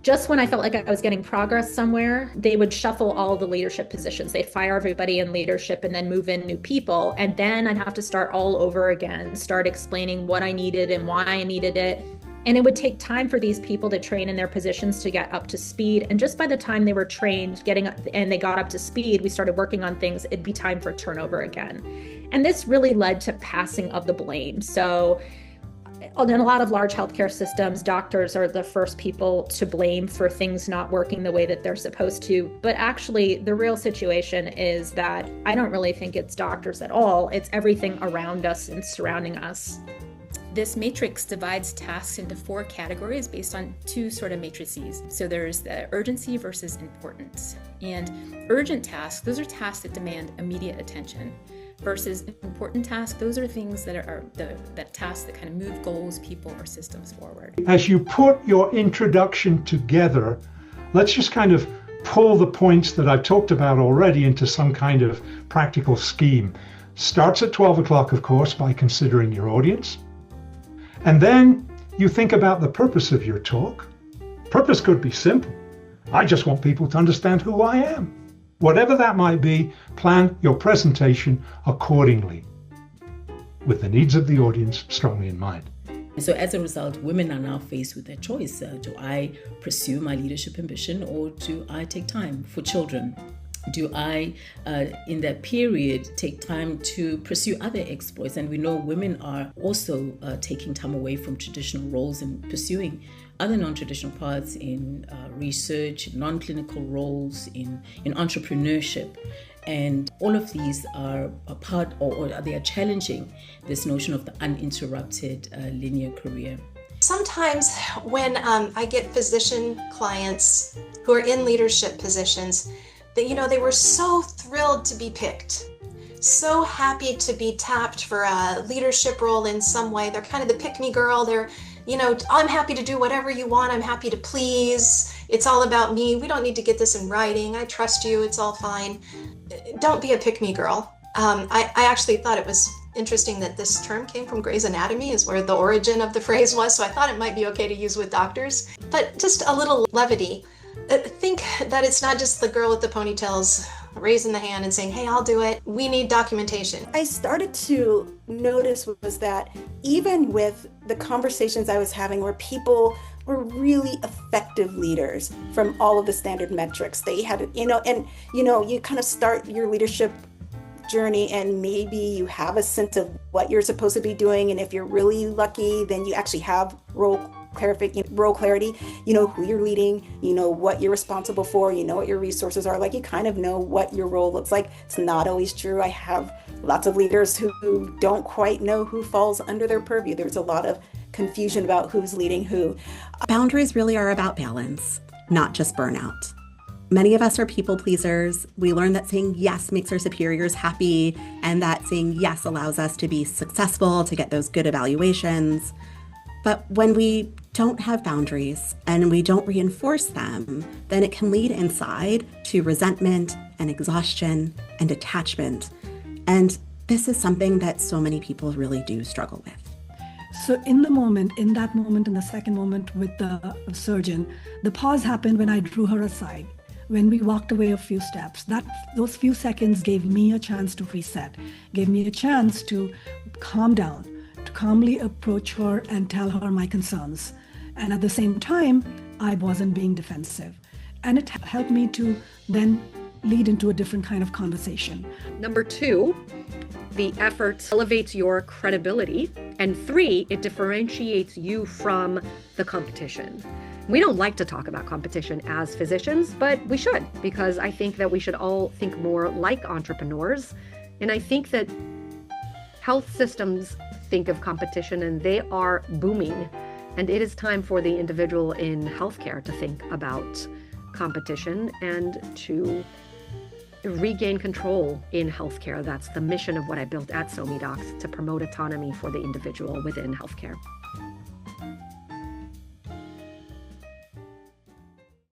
Just when I felt like I was getting progress somewhere, they would shuffle all the leadership positions. They'd fire everybody in leadership and then move in new people. And then I'd have to start all over again, start explaining what I needed and why I needed it. And it would take time for these people to train in their positions to get up to speed. And just by the time they were trained, and they got up to speed, we started working on things, it'd be time for turnover again. And this really led to passing of the blame. So in a lot of large healthcare systems, doctors are the first people to blame for things not working the way that they're supposed to. But actually, the real situation is that I don't really think it's doctors at all. It's everything around us and surrounding us. This matrix divides tasks into 4 categories based on 2 sort of matrices. So there's the urgency versus importance. And urgent tasks, those are tasks that demand immediate attention. Versus important tasks, those are things that are the tasks that kind of move goals, people, or systems forward. As you put your introduction together, let's just kind of pull the points that I've talked about already into some kind of practical scheme. Starts at 12 o'clock, of course, by considering your audience. And then you think about the purpose of your talk. Purpose could be simple. I just want people to understand who I am. Whatever that might be, plan your presentation accordingly, with the needs of the audience strongly in mind. So as a result, women are now faced with a choice. Do I pursue my leadership ambition, or do I take time for children? Do I, in that period, take time to pursue other exploits? And we know women are also taking time away from traditional roles and pursuing other non-traditional paths in research, non-clinical roles, in entrepreneurship. And all of these are a part, or they are challenging this notion of the uninterrupted linear career. Sometimes when I get physician clients who are in leadership positions, they were so thrilled to be picked, so happy to be tapped for a leadership role in some way. They're kind of the pick-me girl. They're, I'm happy to do whatever you want. I'm happy to please. It's all about me. We don't need to get this in writing. I trust you. It's all fine. Don't be a pick-me girl. I actually thought it was interesting that this term came from Grey's Anatomy, is where the origin of the phrase was. So I thought it might be okay to use with doctors. But just a little levity. Think that it's not just the girl with the ponytails raising the hand and saying, hey, I'll do it. We need documentation. I started to notice was that even with the conversations I was having where people were really effective leaders from all of the standard metrics, they had, you kind of start your leadership journey and maybe you have a sense of what you're supposed to be doing. And if you're really lucky, then you actually have role clarity, you know who you're leading, you know what you're responsible for, you know what your resources are, like you kind of know what your role looks like. It's not always true. I have lots of leaders who don't quite know who falls under their purview. There's a lot of confusion about who's leading who. Boundaries really are about balance, not just burnout. Many of us are people pleasers. We learn that saying yes makes our superiors happy, and that saying yes allows us to be successful, to get those good evaluations. But when we don't have boundaries and we don't reinforce them, then it can lead inside to resentment and exhaustion and attachment. And this is something that so many people really do struggle with. So in that moment, in the second moment with the surgeon, the pause happened when I drew her aside. When we walked away a few steps, those few seconds gave me a chance to reset, gave me a chance to calm down, to calmly approach her and tell her my concerns. And at the same time, I wasn't being defensive. And it helped me to then lead into a different kind of conversation. Number 2, the effort elevates your credibility. And 3, it differentiates you from the competition. We don't like to talk about competition as physicians, but we should, because I think that we should all think more like entrepreneurs. And I think that health systems think of competition and they are booming. And it is time for the individual in healthcare to think about competition and to regain control in healthcare. That's the mission of what I built at SoMe Docs, to promote autonomy for the individual within healthcare.